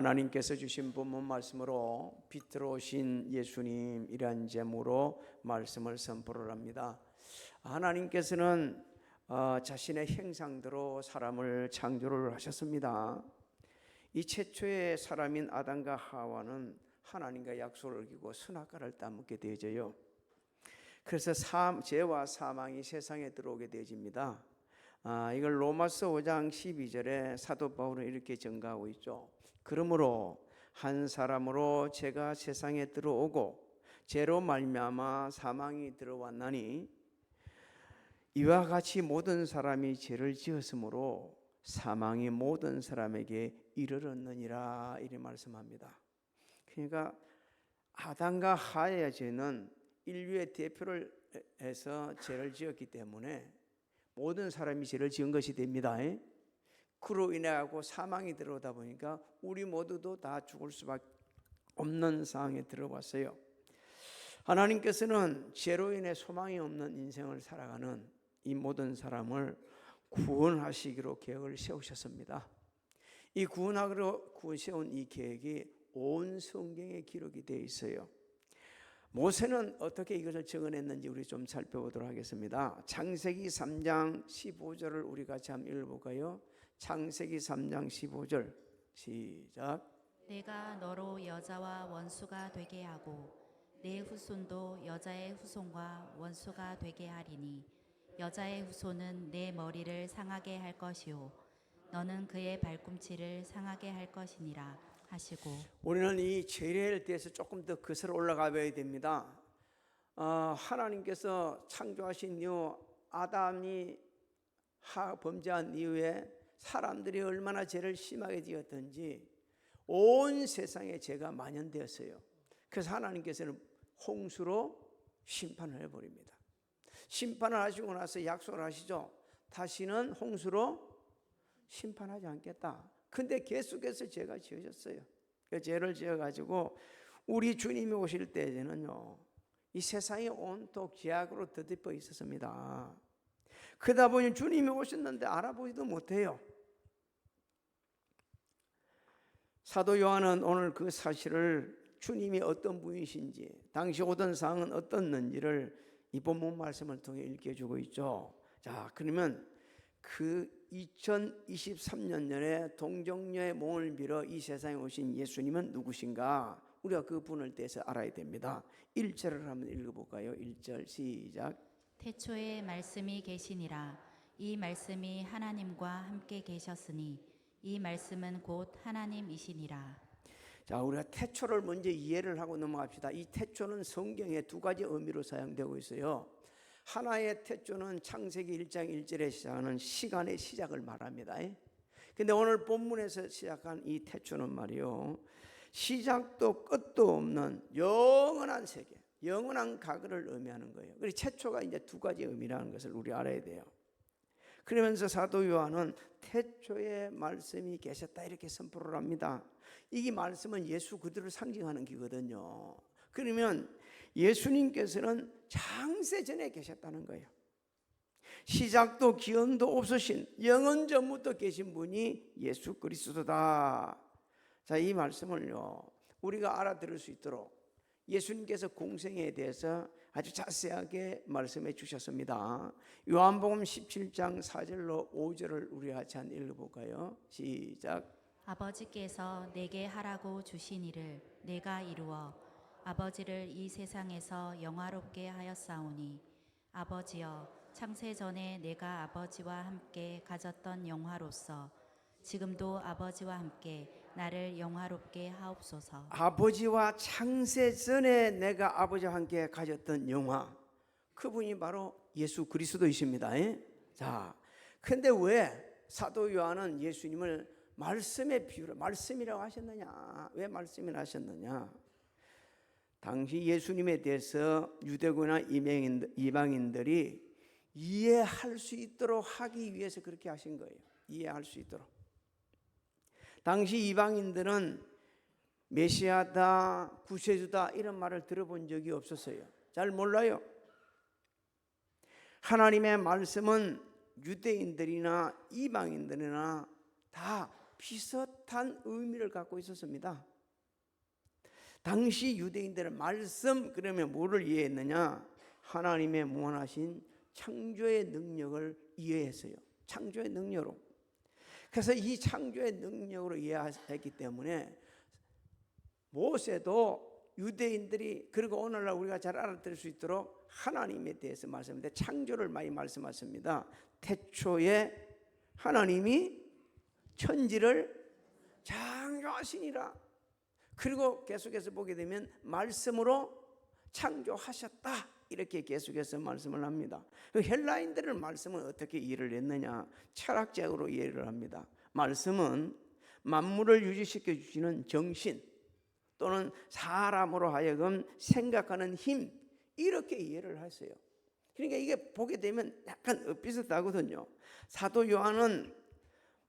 하나님께서 주신 본문 말씀으로 빛으로 오신 예수님이란 제목으로 말씀을 선포를 합니다. 하나님께서는 자신의 형상대로 사람을 창조를 하셨습니다. 이 최초의 사람인 아담과 하와는 하나님과 약속을 어기고 선악과를 따먹게 되어져요. 그래서 죄와 사망이 세상에 들어오게 되어집니다. 이걸 로마서 5장 12절에 사도 바울은 이렇게 증가하고 있죠. 그러므로 한 사람으로 죄가 세상에 들어오고 죄로 말미암아 사망이 들어왔나니 이와 같이 모든 사람이 죄를 지었으므로 사망이 모든 사람에게 이르렀느니라 이렇게 말씀합니다. 그러니까 아담과 하와의 죄는 인류의 대표를 해서 죄를 지었기 때문에 모든 사람이 죄를 지은 것이 됩니다. 그로 인해하고 사망이 들어오다 보니까 우리 모두도 다 죽을 수밖에 없는 상황에 들어왔어요. 하나님께서는 죄로 인해 소망이 없는 인생을 살아가는 이 모든 사람을 구원하시기로 계획을 세우셨습니다. 이 구원하기로 세운 이 계획이 온 성경에 기록이 되어 있어요. 모세는 어떻게 이것을 적어냈는지 우리 좀 살펴보도록 하겠습니다. 창세기 3장 15절을 우리 같이 한번 읽어볼까요? 창세기 3장 15절 시작. 내가 너로 여자와 원수가 되게 하고 내 후손도 여자의 후손과 원수가 되게 하리니 여자의 후손은 내 머리를 상하게 할 것이요 너는 그의 발꿈치를 상하게 할 것이니라 하시고. 우리는 이 죄에 대해서 조금 더 거슬러 올라가 봐야 됩니다. 하나님께서 창조하신 이후 아담이 범죄한 이후에 사람들이 얼마나 죄를 심하게 지었던지 온 세상에 죄가 만연되었어요. 그래서 하나님께서는 홍수로 심판을 해버립니다. 심판을 하시고 나서 약속을 하시죠. 다시는 홍수로 심판하지 않겠다. 근데 계속해서 죄가 지어졌어요. 그 죄를 지어가지고 우리 주님이 오실 때에는요, 이 세상이 온통 죄악으로 뒤덮여 있었습니다. 그러다 보니 주님이 오셨는데 알아보지도 못해요. 사도 요한은 오늘 그 사실을 주님이 어떤 분이신지, 당시 오던 상황은 어떻는지를 이 본문 말씀을 통해 읽혀주고 있죠. 자, 그러면 그 2023년에 동정녀의 몸을 빌어 이 세상에 오신 예수님은 누구신가? 우리가 그 분을 대해서 알아야 됩니다. 1절을 한번 읽어볼까요? 1절 시작. 태초에 말씀이 계시니라. 이 말씀이 하나님과 함께 계셨으니 이 말씀은 곧 하나님이시니라. 자, 우리가 태초를 먼저 이해를 하고 넘어갑시다. 이 태초는 성경에 두 가지 의미로 사용되고 있어요. 하나의 태초는 창세기 1장 1절에 시작하는 시간의 시작을 말합니다. 근데 오늘 본문에서 시작한 이 태초는 말이요, 시작도 끝도 없는 영원한 세계, 영원한 과거를 의미하는 거예요. 그래서 태초가 이제 두 가지 의미라는 것을 우리 알아야 돼요. 그러면서 사도 요한은 태초에 말씀이 계셨다 이렇게 선포를 합니다. 이 말씀은 예수 그대로 상징하는 거거든요. 그러면 예수님께서는 창세 전에 계셨다는 거예요. 시작도 기원도 없으신 영원 전부터 계신 분이 예수 그리스도다. 자, 이 말씀을요, 우리가 알아들을 수 있도록 예수님께서 공생에 대해서 아주 자세하게 말씀해 주셨습니다. 요한복음 17장 4절로 5절을 우리 같이 한번 읽어볼까요? 시작. 아버지께서 내게 하라고 주신 일을 내가 이루어 아버지를 이 세상에서 영화롭게 하였사오니 아버지여, 창세 전에 내가 아버지와 함께 가졌던 영화로서 지금도 아버지와 함께 나를 영화롭게 하옵소서. 아버지와 창세 전에 내가 아버지와 함께 가졌던 영화, 그분이 바로 예수 그리스도이십니다. 자, 근데 왜 사도 요한은 예수님을 말씀의 비유로 말씀이라고 하셨느냐? 왜 말씀이라고 하셨느냐? 당시 예수님에 대해서 유대교나 이방인들이 이해할 수 있도록 하기 위해서 그렇게 하신 거예요. 이해할 수 있도록. 당시 이방인들은 메시아다, 구세주다 이런 말을 들어본 적이 없었어요. 잘 몰라요. 하나님의 말씀은 유대인들이나 이방인들이나 다 비슷한 의미를 갖고 있었습니다. 당시 유대인들은 말씀 그러면 뭐를 이해했느냐? 하나님의 무한하신 창조의 능력을 이해했어요. 창조의 능력으로. 그래서 이 창조의 능력으로 이해했기 때문에 모세도 유대인들이 그리고 오늘날 우리가 잘 알아들을 수 있도록 하나님에 대해서 말씀하는데 창조를 많이 말씀하십니다. 태초에 하나님이 천지를 창조하시니라. 그리고 계속해서 보게 되면 말씀으로 창조하셨다 이렇게 계속해서 말씀을 합니다. 헬라인들은 말씀은 어떻게 이해를 했느냐? 철학적으로 이해를 합니다. 말씀은 만물을 유지시켜 주시는 정신 또는 사람으로 하여금 생각하는 힘 이렇게 이해를 했어요. 그러니까 이게 보게 되면 약간 비슷하거든요. 사도 요한은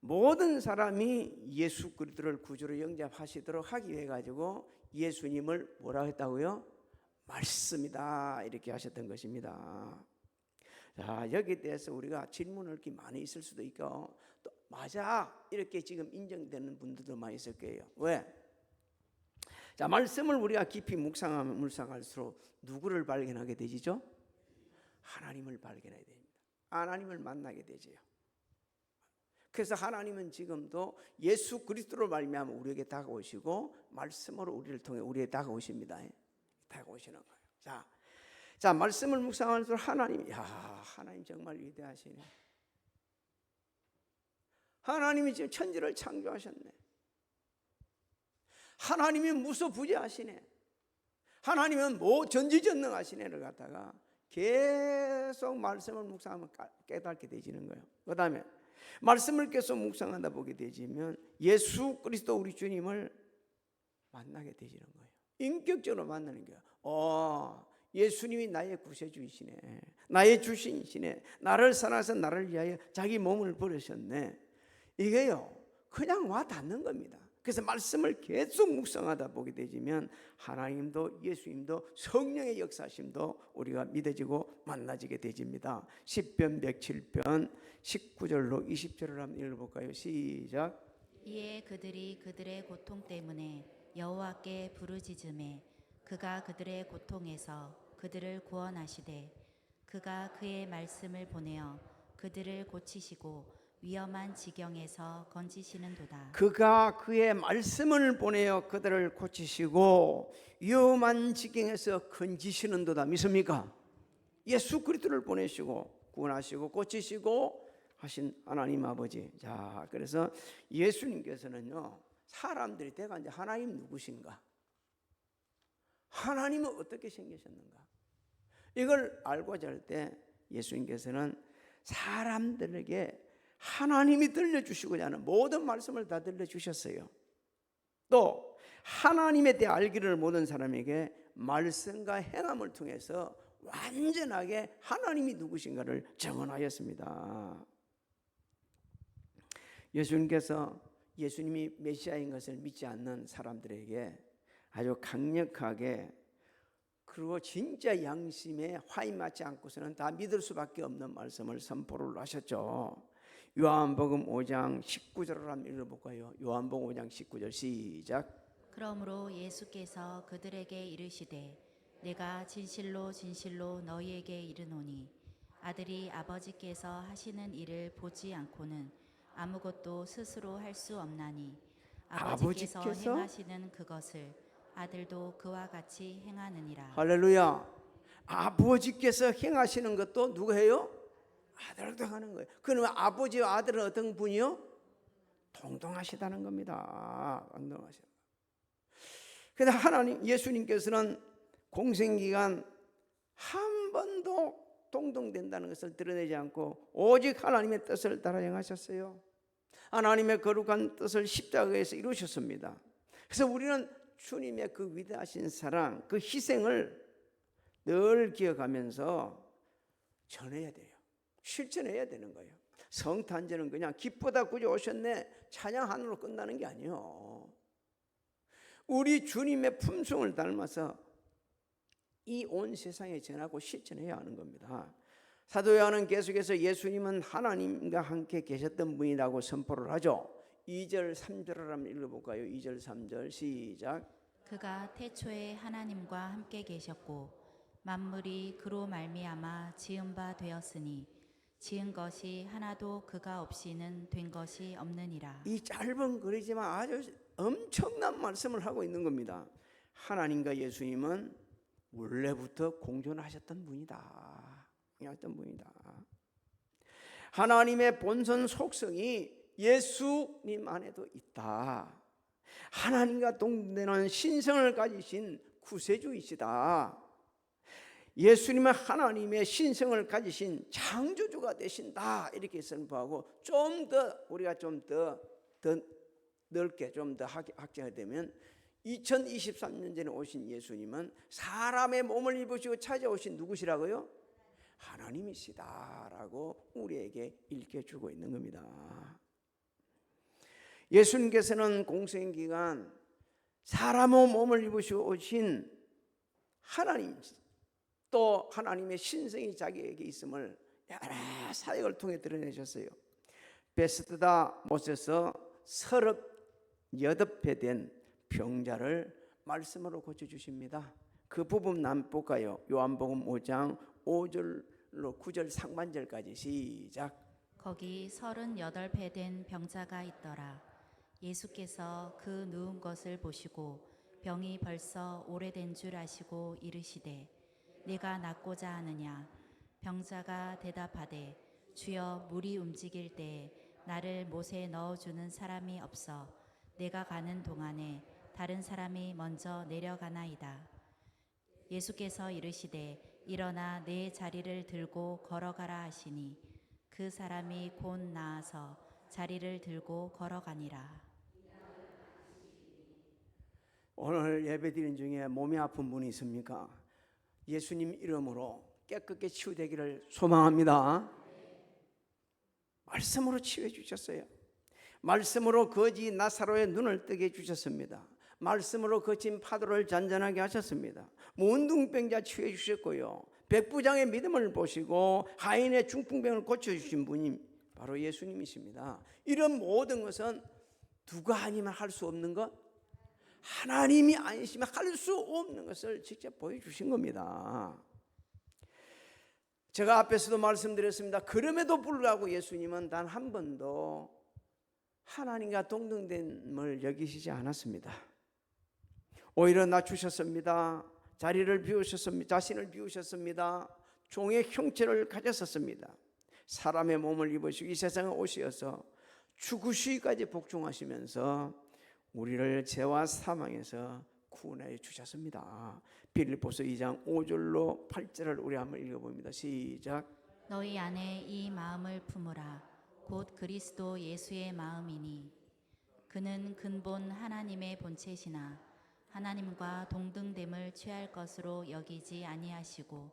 모든 사람이 예수 그리스도를 구주로 영접하시도록 하기 위해 가지고 예수님을 뭐라 했다고요? 말씀이다 이렇게 하셨던 것입니다. 자, 여기에 대해서 우리가 질문할 게 많이 있을 수도 있고 또 맞아 이렇게 지금 인정되는 분들도 많이 있을 거예요. 왜? 자, 말씀을 우리가 깊이 묵상하면 묵상할수록 누구를 발견하게 되지죠? 하나님을 발견하게 됩니다. 하나님을 만나게 되지요. 그래서 하나님은 지금도 예수 그리스도로 말미암아 우리에게 다가오시고 말씀으로 우리를 통해 우리에게 다가오십니다. 다가오시는 거예요. 자, 말씀을 묵상할수록 하나님 정말 위대하시네. 하나님이 지금 천지를 창조하셨네. 하나님이 무소부재하시네. 하나님은 전지전능하시네를 갖다가 계속 말씀을 묵상하면 깨닫게 되지는 거예요. 그 다음에 말씀을 계속 묵상하다 보게 되지면 예수 그리스도 우리 주님을 만나게 되지는 거예요. 인격적으로 만나는 거예요. 예수님이 나의 구세주이시네. 나의 주신이시네. 나를 사랑해서 나를 위하여 자기 몸을 버리셨네. 이게요 그냥 와 닿는 겁니다. 그래서 말씀을 계속 묵상하다 보게 되지면 하나님도 예수님도 성령의 역사심도 우리가 믿어지고 만나지게 되집니다. 시편 107편 19절로 20절을 한번 읽어볼까요? 시작. 이에 그들이 그들의 고통 때문에 여호와께 부르짖음에 그가 그들의 고통에서 그들을 구원하시되 그가 그의 말씀을 보내어 그들을 고치시고 위험한 지경에서 건지시는도다. 그가 그의 말씀을 보내어 그들을 고치시고 위험한 지경에서 건지시는도다. 믿습니까? 예수 그리스도를 보내시고 구원하시고 고치시고 하신 하나님 아버지. 자, 그래서 예수님께서는요 사람들이 대가 이제 하나님 누구신가? 하나님은 어떻게 생기셨는가? 이걸 알고자 할 때 예수님께서는 사람들에게 하나님이 들려주시고자 하는 모든 말씀을 다 들려주셨어요. 또 하나님에 대해 알기를 모든 사람에게 말씀과 행함을 통해서 완전하게 하나님이 누구신가를 증언하였습니다. 예수님께서 예수님이 메시아인 것을 믿지 않는 사람들에게 아주 강력하게 그리고 진짜 양심에 화이 맞지 않고서는 다 믿을 수밖에 없는 말씀을 선포를 하셨죠. 요한복음 5장 19절을 한번 읽어볼까요? 요한복음 5장 19절 시작. 그러므로 예수께서 그들에게 이르시되 내가 진실로 진실로 너희에게 이르노니 아들이 아버지께서 하시는 일을 보지 않고는 아무것도 스스로 할 수 없나니 아버지께서 행하시는 그것을 아들도 그와 같이 행하느니라. 할렐루야. 아버지께서 행하시는 것도 누가 해요? 아들도 하는 거예요. 그러면 아버지와 아들은 어떤 분이요? 동등하시다는 겁니다. 동등하시다. 그런데 하나님 예수님께서는 공생기간 한 번도 동등된다는 것을 드러내지 않고 오직 하나님의 뜻을 따라 행하셨어요. 하나님의 거룩한 뜻을 십자가에서 이루셨습니다. 그래서 우리는 주님의 그 위대하신 사랑, 그 희생을 늘 기억하면서 전해야 돼요. 실천해야 되는 거예요. 성탄절은 그냥 기쁘다 구주 오셨네 찬양하느로 끝나는 게 아니에요. 우리 주님의 품성을 닮아서 이 온 세상에 전하고 실천해야 하는 겁니다. 사도 요한은 계속해서 예수님은 하나님과 함께 계셨던 분이라고 선포를 하죠. 2절 3절을 한번 읽어볼까요? 2절 3절 시작. 그가 태초에 하나님과 함께 계셨고 만물이 그로 말미암아 지은 바 되었으니 지은 것이 하나도 그가 없이는 된 것이 없느니라. 이 짧은 글이지만 아주 엄청난 말씀을 하고 있는 겁니다. 하나님과 예수님은 원래부터 공존하셨던 분이다. 하나님의 본선 속성이 예수님 안에도 있다. 하나님과 동등되는 신성을 가지신 구세주이시다. 예수님은 하나님의 신성을 가지신 창조주가 되신다. 이렇게 선포하고 우리가 좀 더 넓게 좀 더 확장이 되면 2023년 전에 오신 예수님은 사람의 몸을 입으시고 찾아오신 누구시라고요? 하나님이시다라고 우리에게 일깨주고 있는 겁니다. 예수님께서는 공생 기간 사람의 몸을 입으시고 오신 하나님, 또 하나님의 신성이 자기에게 있음을 여러 사역을 통해 드러내셨어요. 베스드다 못에서 38배 된 병자를 말씀으로 고쳐주십니다. 그 부분 한번 볼까요? 요한복음 5장 5절로 9절 상반절까지 시작. 거기 38배 된 병자가 있더라. 예수께서 그 누운 것을 보시고 병이 벌써 오래된 줄 아시고 이르시되 내가 낫고자 하느냐. 병자가 대답하되 주여 물이 움직일 때에 나를 못에 넣어주는 사람이 없어 내가 가는 동안에 다른 사람이 먼저 내려가나이다. 예수께서 이르시되 일어나 내 자리를 들고 걸어가라 하시니 그 사람이 곧 나아서 자리를 들고 걸어가니라. 오늘 예배드린 중에 몸이 아픈 분이 있습니까? 예수님 이름으로 깨끗게 치유되기를 소망합니다. 말씀으로 치유해 주셨어요. 말씀으로 거지 나사로의 눈을 뜨게 해주셨습니다. 말씀으로 거친 파도를 잔잔하게 하셨습니다. 문둥병자 치유해 주셨고요. 백부장의 믿음을 보시고 하인의 중풍병을 고쳐주신 분이 바로 예수님이십니다. 이런 모든 것은 누가 아니면 할 수 없는 것, 하나님이 아니시면 할 수 없는 것을 직접 보여주신 겁니다. 제가 앞에서도 말씀드렸습니다. 그럼에도 불구하고 예수님은 단 한 번도 하나님과 동등됨을 여기시지 않았습니다. 오히려 낮추셨습니다. 자리를 비우셨습니다. 자신을 비우셨습니다. 종의 형체를 가졌었습니다. 사람의 몸을 입으시고 이 세상에 오셔서 죽으시기까지 복종하시면서 우리를 죄와 사망에서 구원해 주셨습니다. 빌립보서 2장 5절로 8절을 우리 한번 읽어봅니다. 시작. 너희 안에 이 마음을 품으라. 곧 그리스도 예수의 마음이니 그는 근본 하나님의 본체시나 하나님과 동등됨을 취할 것으로 여기지 아니하시고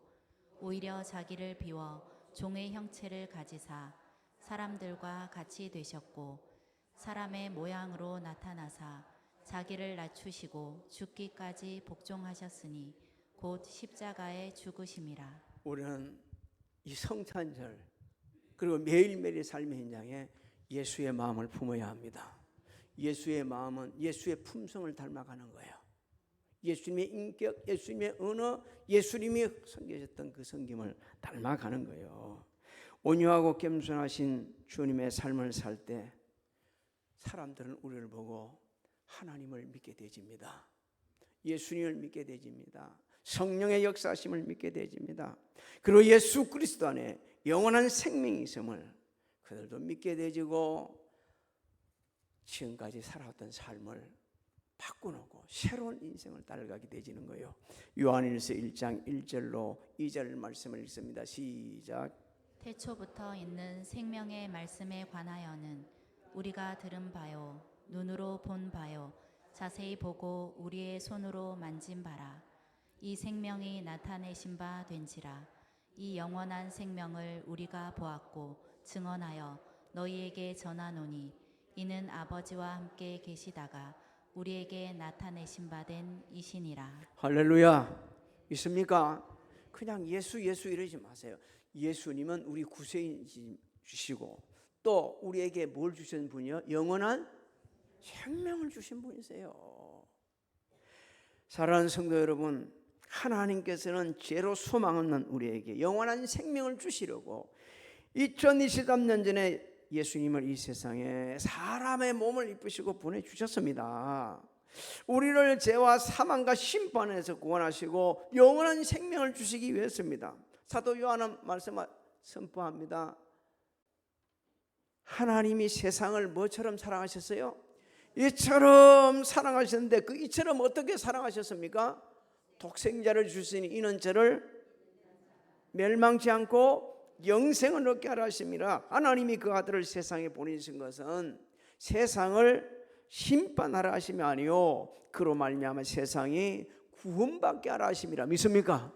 오히려 자기를 비워 종의 형체를 가지사 사람들과 같이 되셨고 사람의 모양으로 나타나사 자기를 낮추시고 죽기까지 복종하셨으니 곧 십자가에 죽으심이라. 우리는 이 성탄절 그리고 매일매일의 삶의 현장에 예수의 마음을 품어야 합니다. 예수의 마음은 예수의 품성을 닮아가는 거예요. 예수님의 인격, 예수님의 언어, 예수님이 섬기셨던 그 섬김을 닮아가는 거예요. 온유하고 겸손하신 주님의 삶을 살 때 사람들은 우리를 보고 하나님을 믿게 되집니다. 예수님을 믿게 되집니다. 성령의 역사하심을 믿게 되집니다. 그리고 예수 그리스도 안에 영원한 생명이 있음을 그들도 믿게 되지고 지금까지 살아왔던 삶을 바꿔놓고 새로운 인생을 따라가게 되지는 거예요. 요한일서 1장 1절로 2절 말씀을 읽습니다. 시작. 태초부터 있는 생명의 말씀에 관하여는 우리가 들은 바요 눈으로 본 바요 자세히 보고 우리의 손으로 만진 바라. 이 생명이 나타내신 바 된지라. 이 영원한 생명을 우리가 보았고 증언하여 너희에게 전하노니 이는 아버지와 함께 계시다가 우리에게 나타내신 바 된 이시니라. 할렐루야. 있습니까? 그냥 예수 이러지 마세요. 예수님은 우리 구세주시고 또 우리에게 뭘 주신 분이요? 영원한 생명을 주신 분이세요. 사랑하는 성도 여러분, 하나님께서는 죄로 소망 없는 우리에게 영원한 생명을 주시려고 2023년 전에 예수님을 이 세상에 사람의 몸을 입으시고 보내주셨습니다. 우리를 죄와 사망과 심판에서 구원하시고 영원한 생명을 주시기 위해서입니다. 사도 요한은 말씀을 선포합니다. 하나님이 세상을 뭐처럼 사랑하셨어요? 이처럼 사랑하셨는데 그 이처럼 어떻게 사랑하셨습니까? 독생자를 주시니 이는 저를 멸망치 않고 영생을 얻게 하라 하심이라. 하나님이 그 아들을 세상에 보내신 것은 세상을 심판하라 하심이 아니요 그로 말미암아 세상이 구원받게 하라 하심이라. 믿습니까?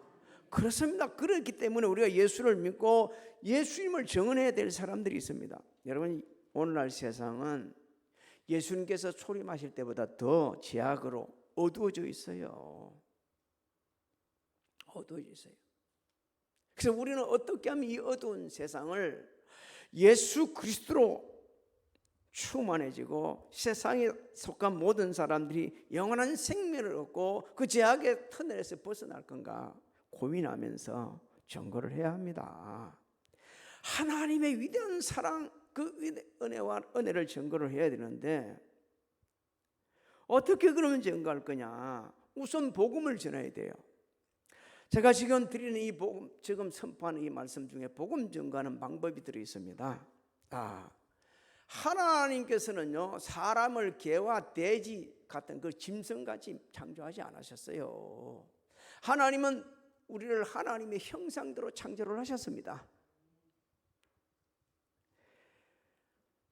그렇습니다. 그렇기 때문에 우리가 예수를 믿고 예수님을 정언해야 될 사람들이 있습니다. 여러분, 오늘날 세상은 예수님께서 초림하실 때보다 더 죄악으로 어두워져 있어요. 어두워져 있어요. 그래서 우리는 어떻게 하면 이 어두운 세상을 예수 그리스도로 충만해지고 세상에 속한 모든 사람들이 영원한 생명을 얻고 그 죄악의 터널에서 벗어날 건가 고민하면서 점거를 해야 합니다. 하나님의 위대한 사랑, 그 은혜와 은혜를 증거를 해야 되는데 어떻게 그러면 증거할 거냐? 우선 복음을 전해야 돼요. 제가 지금 드리는 이 복음, 지금 선포하는 이 말씀 중에 복음 증거하는 방법이 들어 있습니다. 하나님께서는요 사람을 개와 돼지 같은 그 짐승같이 창조하지 않으셨어요. 하나님은 우리를 하나님의 형상대로 창조를 하셨습니다.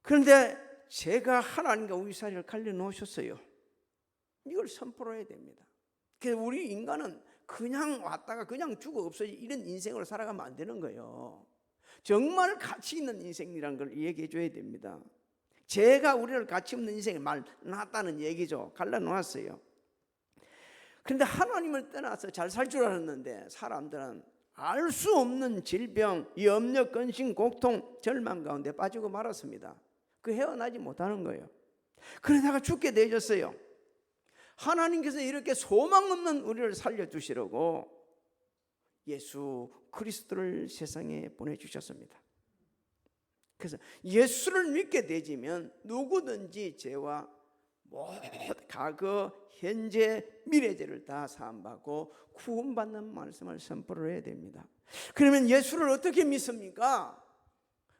그런데 제가 하나님과 우리 사이를 갈려놓으셨어요. 이걸 선포를 해야 됩니다. 그래서 우리 인간은 그냥 왔다가 그냥 죽어 없어지 이런 인생으로 살아가면 안 되는 거예요. 정말 가치 있는 인생이라는 걸 얘기해 줘야 됩니다. 제가 우리를 가치 없는 인생에 말놨다는 얘기죠. 갈라놓았어요. 그런데 하나님을 떠나서 잘 살 줄 알았는데 사람들은 알 수 없는 질병, 염려, 근심, 고통, 절망 가운데 빠지고 말았습니다. 그 헤어나지 못하는 거예요. 그러다가 죽게 되어졌어요. 하나님께서 이렇게 소망 없는 우리를 살려주시려고 예수 그리스도를 세상에 보내주셨습니다. 그래서 예수를 믿게 되지면 누구든지 죄와 과거, 현재, 미래죄를 다 사함받고 구원받는 말씀을 선포를 해야 됩니다. 그러면 예수를 어떻게 믿습니까?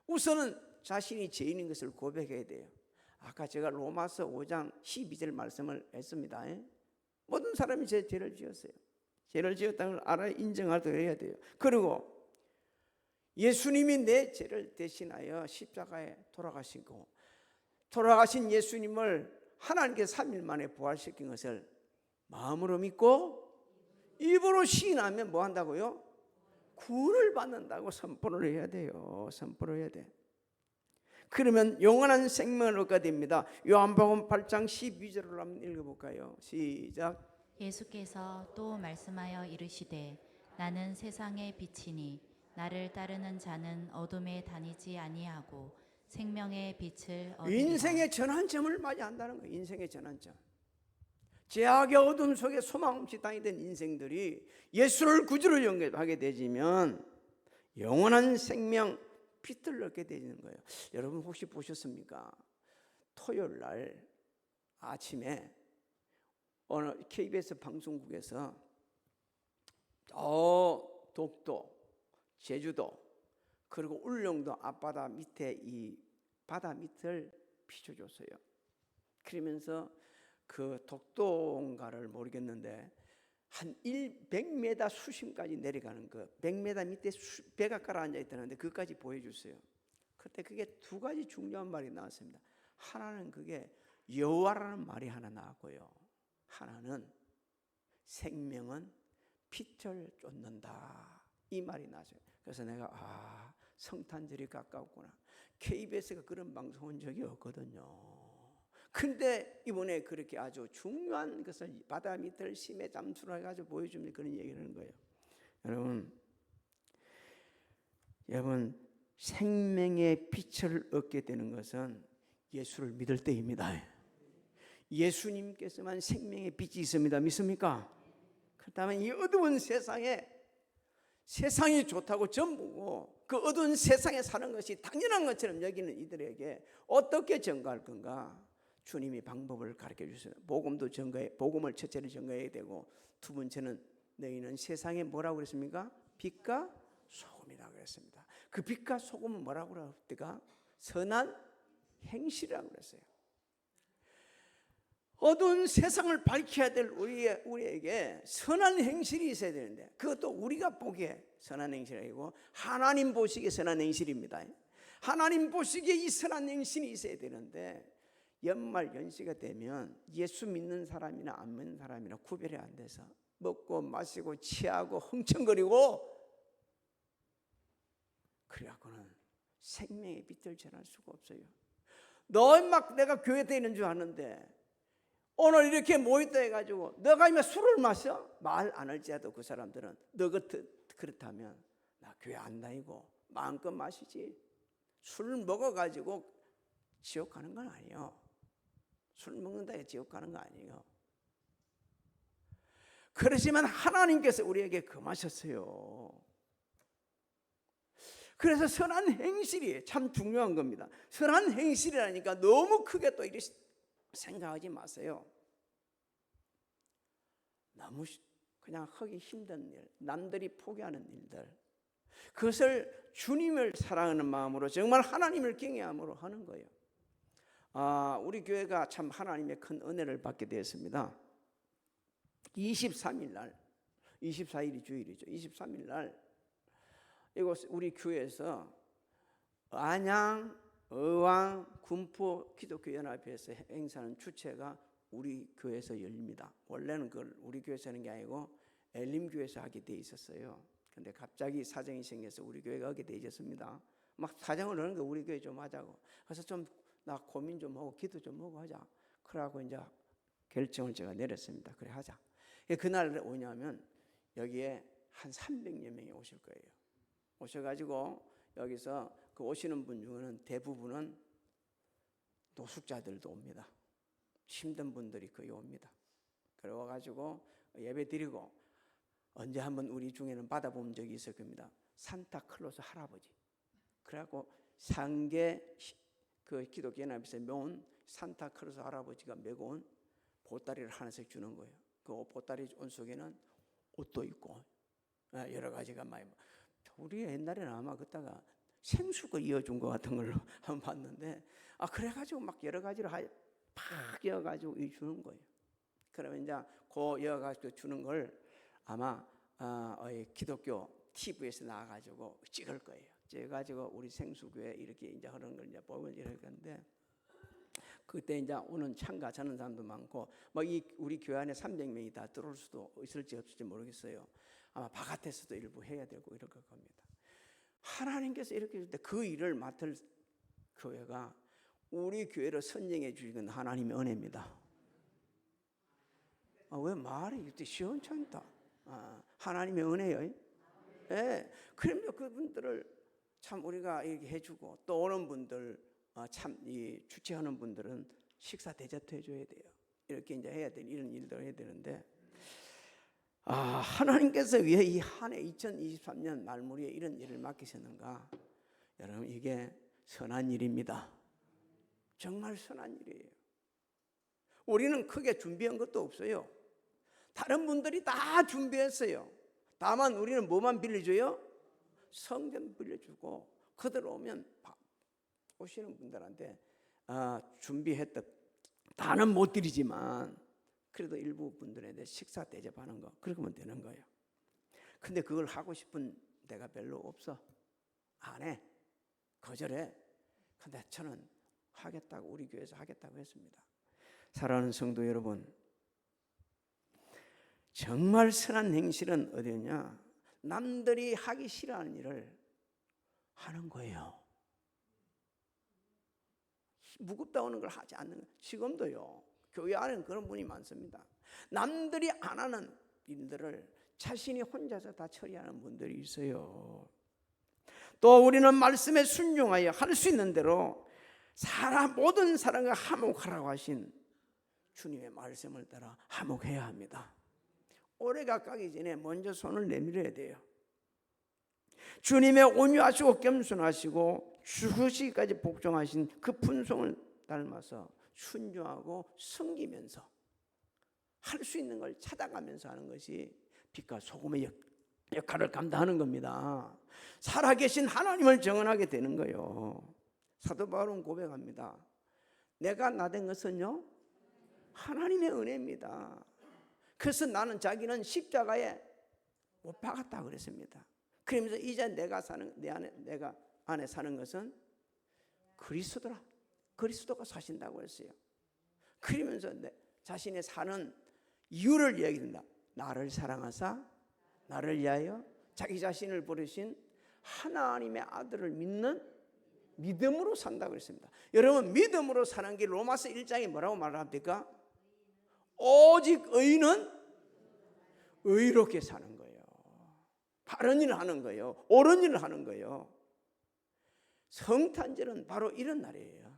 우선은 자신이 죄인인 것을 고백해야 돼요. 아까 제가 로마서 5장 12절 말씀을 했습니다. 모든 사람이 제 죄를 지었어요. 죄를 지었다는 걸 알아야 인정하도록 해야 돼요. 그리고 예수님이 내 죄를 대신하여 십자가에 돌아가시고 돌아가신 예수님을 하나님께서 3일 만에 부활시킨 것을 마음으로 믿고 입으로 시인하면 뭐 한다고요? 구원을 받는다고 선포를 해야 돼요. 선포를 해야 돼. 그러면 영원한 생명을 얻게 됩니다. 요한복음 8장 12절을 한번 읽어볼까요? 시작. 예수께서 또 말씀하여 이르시되 나는 세상의 빛이니 나를 따르는 자는 어둠에 다니지 아니하고 생명의 빛을 얻으리라. 인생의 전환점을 맞이한다는 거예요. 인생의 전환점. 죄악의 어둠 속에 소망 없이 다니던 인생들이 예수를 구주로 영접하게 되지면 영원한 생명 빛을 얻게 되는 거예요. 여러분 혹시 보셨습니까? 토요일 날 아침에 어느 KBS 방송국에서 독도, 제주도 그리고 울릉도 앞바다 밑에 이 바다 밑을 비춰줬어요. 그러면서 그 독도인가를 모르겠는데 한 100m 수심까지 내려가는 그 100m 밑에 배가 깔아앉아 있다는데 그것까지 보여줬어요. 그때 그게 두 가지 중요한 말이 나왔습니다. 하나는 그게 여호와라는 말이 하나 나왔고요. 하나는 생명은 빛을 쫓는다 이 말이 나왔어요. 그래서 내가 성탄절이 가까웠구나. KBS가 그런 방송 온 적이 없거든요. 근데 이번에 그렇게 아주 중요한 것을 바다 밑을 심해 잠수를 해가지고 보여주면 그런 얘기를 하는 거예요. 여러분 생명의 빛을 얻게 되는 것은 예수를 믿을 때입니다. 예수님께서만 생명의 빛이 있습니다. 믿습니까? 그렇다면 이 어두운 세상에 세상이 좋다고 전부고 그 어두운 세상에 사는 것이 당연한 것처럼 여기는 이들에게 어떻게 전가할 건가? 주님이 방법을 가르쳐 주세요. 복음을 첫째로 전가해야 되고, 두 번째는 너희는 세상에 뭐라고 그랬습니까? 빛과 소금이라고 그랬습니다. 그 빛과 소금은 뭐라고 그랬을까? 선한 행실이라고 그랬어요. 어두운 세상을 밝혀야 될 우리에게 선한 행실이 있어야 되는데, 그것도 우리가 보기에 선한 행실이 아니고 하나님 보시기에 선한 행실입니다. 하나님 보시기에 이 선한 행실이 있어야 되는데, 연말 연시가 되면 예수 믿는 사람이나 안 믿는 사람이나 구별이 안 돼서 먹고 마시고 취하고 흥청거리고, 그래갖고는 생명의 빛을 전할 수가 없어요. 너 막 내가 교회 다니는 줄 아는데 오늘 이렇게 모였다 해가지고 너가 이면 술을 마셔? 말 안 할지라도 그 사람들은 너 그렇다면 나 교회 안 다니고 마음껏 마시지. 술 먹어가지고 지옥 가는 건 아니에요. 술 먹는다 해서 지옥 가는 거 아니에요. 그렇지만 하나님께서 우리에게 금하셨어요. 그래서 선한 행실이 참 중요한 겁니다. 선한 행실이라니까 너무 크게 또 이렇게 생각하지 마세요. 너무 그냥 하기 힘든 일, 남들이 포기하는 일들, 그것을 주님을 사랑하는 마음으로 정말 하나님을 경외함으로 하는 거예요. 우리 교회가 참 하나님의 큰 은혜를 받게 되었습니다. 23일 날, 24일이 주일이죠. 23일 날 이곳 우리 교회에서 안양, 의왕, 군포 기독교 연합회에서 행사하는 주체가 우리 교회에서 열립니다. 원래는 그걸 우리 교회에서 하는 게 아니고 엘림교회에서 하게 돼 있었어요. 근데 갑자기 사정이 생겨서 우리 교회가 하게 돼 있었습니다. 막 사정을 하는 거 우리 교회 좀 하자고. 그래서 좀 나 고민 좀 하고 기도 좀 하고 하자. 그러고 이제 결정을 제가 내렸습니다. 그래 하자. 그날 오냐면 여기에 한 300여 명이 오실 거예요. 오셔가지고 여기서 그 오시는 분 중에는 대부분은 노숙자들도 옵니다. 힘든 분들이 거의 옵니다. 그래가지고 예배 드리고, 언제 한번 우리 중에는 받아본 적이 있을 겁니다. 산타클로스 할아버지. 그래갖고 상계 그 기독교 연합에서 메온 산타클로스 할아버지가 메고 온 보따리를 하나씩 주는 거예요. 그 보따리 온 속에는 옷도 있고 여러 가지가 많이. 우리 옛날에는 아마 그때가 생수가 이어준 것 같은 걸로 한번 봤는데, 그래가지고 막 여러 가지로 팍 이어가지고 주는 거예요. 그러면 이제 그 이어가지고 주는 걸 아마 기독교 TV에서 나와가지고 찍을 거예요. 찍어가지고 우리 생수교회 이렇게 이제 하는 걸 이제 보면 이럴 건데, 그때 이제 오는 참가하는 사람도 많고, 뭐 우리 교회 안에 300명이 다 들어올 수도 있을지 없을지 모르겠어요. 아마 바깥에서도 일부 해야 되고 이럴 겁니다. 하나님께서 이렇게 줄 때 그 일을 맡을 교회가 우리 교회를 선정해 주신 건 하나님의 은혜입니다. 왜 말이 이렇게 시원찮다? 하나님의 은혜요. 예. 그러면 그분들을 참 우리가 이렇게 해주고, 또 오는 분들 참 이 주최하는 분들은 식사 대접도 해줘야 돼요. 이렇게 이제 해야 될 이런 일도 해야 되는데, 하나님께서 왜 이 한 해 2023년 말무리에 이런 일을 맡기셨는가? 여러분, 이게 선한 일입니다. 정말 선한 일이에요. 우리는 크게 준비한 것도 없어요. 다른 분들이 다 준비했어요. 다만 우리는 뭐만 빌려줘요? 성전 빌려주고, 그들 오면 오시는 분들한테 준비했던 다는 못 드리지만 그래도 일부 분들한테 식사 대접하는 거, 그러면 되는 거예요. 근데 그걸 하고 싶은 데가 별로 없어. 안 해. 거절해. 근데 저는 하겠다고, 우리 교회에서 하겠다고 했습니다. 사랑하는 성도 여러분, 정말 선한 행실은 어디냐? 남들이 하기 싫어하는 일을 하는 거예요. 무겁다 오는 걸 하지 않는 거예요. 지금도요, 교회 안에는 그런 분이 많습니다. 남들이 안 하는 일들을 자신이 혼자서 다 처리하는 분들이 있어요. 또 우리는 말씀에 순종하여 할 수 있는 대로 모든 사람과 화목하라고 하신 주님의 말씀을 따라 화목해야 합니다. 올해가 가기 전에 먼저 손을 내밀어야 돼요. 주님의 온유하시고 겸손하시고 죽으시기까지 복종하신 그 품성을 닮아서 순종하고 섬기면서 할 수 있는 걸 찾아가면서 하는 것이 빛과 소금의 역할을 감당하는 겁니다. 살아계신 하나님을 정언하게 되는 거예요. 사도 바울은 고백합니다. 내가 나된 것은요 하나님의 은혜입니다. 그래서 나는 자기는 십자가에 못 박았다 그랬습니다. 그러면서 이제 내가 안에 사는 것은 그리스도라. 그리스도가 사신다고 했어요. 그러면서 자신의 사는 이유를 이야기합니다. 나를 사랑하사 나를 위하여 자기 자신을 부르신 하나님의 아들을 믿는 믿음으로 산다고 했습니다. 여러분, 믿음으로 사는 게 로마서 1장에 뭐라고 말합니까? 오직 의인은 의롭게 사는 거예요. 바른 일을 하는 거예요. 옳은 일을 하는 거예요. 성탄절은 바로 이런 날이에요.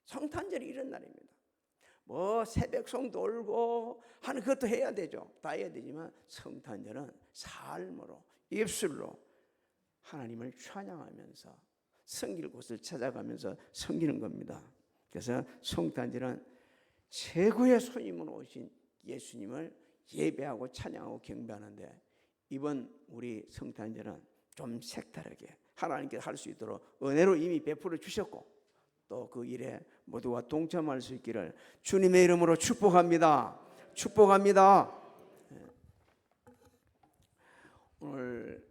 성탄절이 이런 날입니다. 뭐 새벽송 돌고 하는 그것도 해야 되죠. 다 해야 되지만 성탄절은 삶으로, 입술로 하나님을 찬양하면서 섬길 곳을 찾아가면서 섬기는 겁니다. 그래서 성탄절은 최고의 손님으로 오신 예수님을 예배하고 찬양하고 경배하는데, 이번 우리 성탄절은 좀 색다르게 하나님께 할 수 있도록 은혜로 이미 베풀어 주셨고, 또 그 일에 모두가 동참할 수 있기를 주님의 이름으로 축복합니다. 축복합니다. 오늘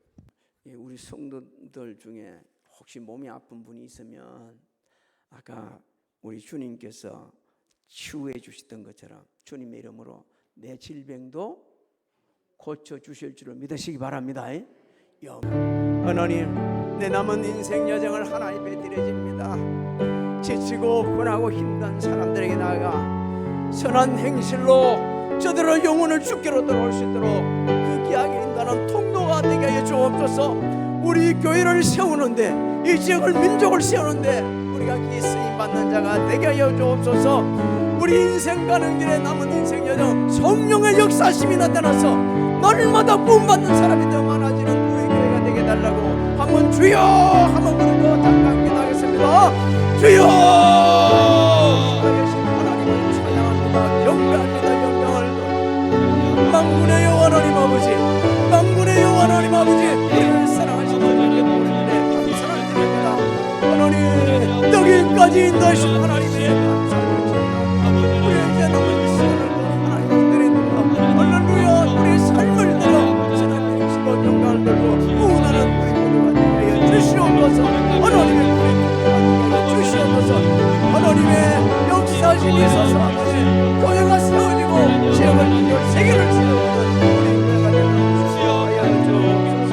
우리 성도들 중에 혹시 몸이 아픈 분이 있으면 아까 우리 주님께서 치유해 주셨던 것처럼 주님의 이름으로 내 질병도 고쳐 주실 줄을 믿으시기 바랍니다. 하나님, 내 남은 인생 여정을 하나님 앞에 드려집니다. 지치고 분하고 힘든 사람들에게 나아가 선한 행실로 저들의 영혼을 주께로 돌아올 수 있도록 그 귀하게 인도하는 통로가 되게 하여 주옵소서. 우리 교회를 세우는데, 이 지역을 민족을 세우는데 우리가 이 쓰임받는 자가 되게 하여 주옵소서. 우리 인생 가는 길에 남은 인생 여정 성령의 역사심이 나타나서 날마다 구원받는 사람이 더 많아지는 우리 교회가 되게 달라고 한번 주여 한번 부르고 잠깐 기도하겠습니다. 주여! 살아계신 하나님을 찬양합니다. 경배합니다. 영광을 만군의 여호와 하나님 아버지, 만군의 여호와 하나님 아버지, 우리를 사랑하시는 하나님께 우리의 감사를 드립니다. 하나님, 여기까지 인도하신 하나님의 감사를 드립니다. 우리의 이제 남은 시간을 하나님 드립니다. 할렐루야. 우리의 삶을 들어 하나님의 시고 영광을 들고 구원하는 우리 모두가 되게 주시옵소서. 하나님의 주시옵소서. 하나님의 역사심이 있어서 교회가 세워지고 지역을 이끌 세계를 세우는 우리 교회가 되는 주시옵소서.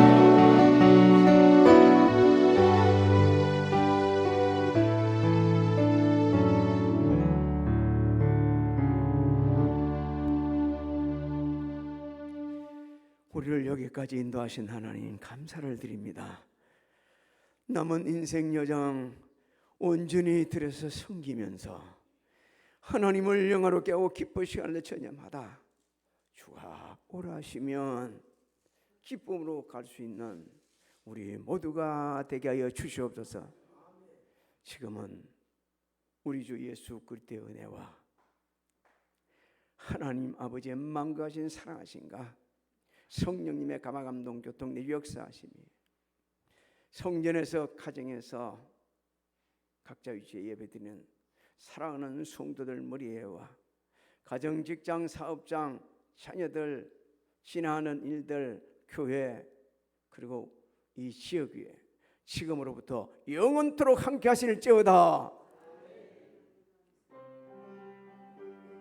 우리를 여기까지 인도하신 하나님 감사를 드립니다. 남은 인생 여정 온전히 들여서 섬기면서 하나님을 영화롭게 하고 기쁜 시간을 전념하다 주가 오라 하시면 기쁨으로 갈 수 있는 우리 모두가 되게 하여 주시옵소서. 지금은 우리 주 예수 그리스도의 은혜와 하나님 아버지의 만가하신 사랑하신가 성령님의 감화감동 교통 내 역사하심이 성전에서 가정에서 각자 위치에 예배드리는 사랑하는 성도들 머리에와 가정, 직장, 사업장, 자녀들, 지나는 일들, 교회, 그리고 이 지역 위에 지금으로부터 영원토록 함께 하실지어다.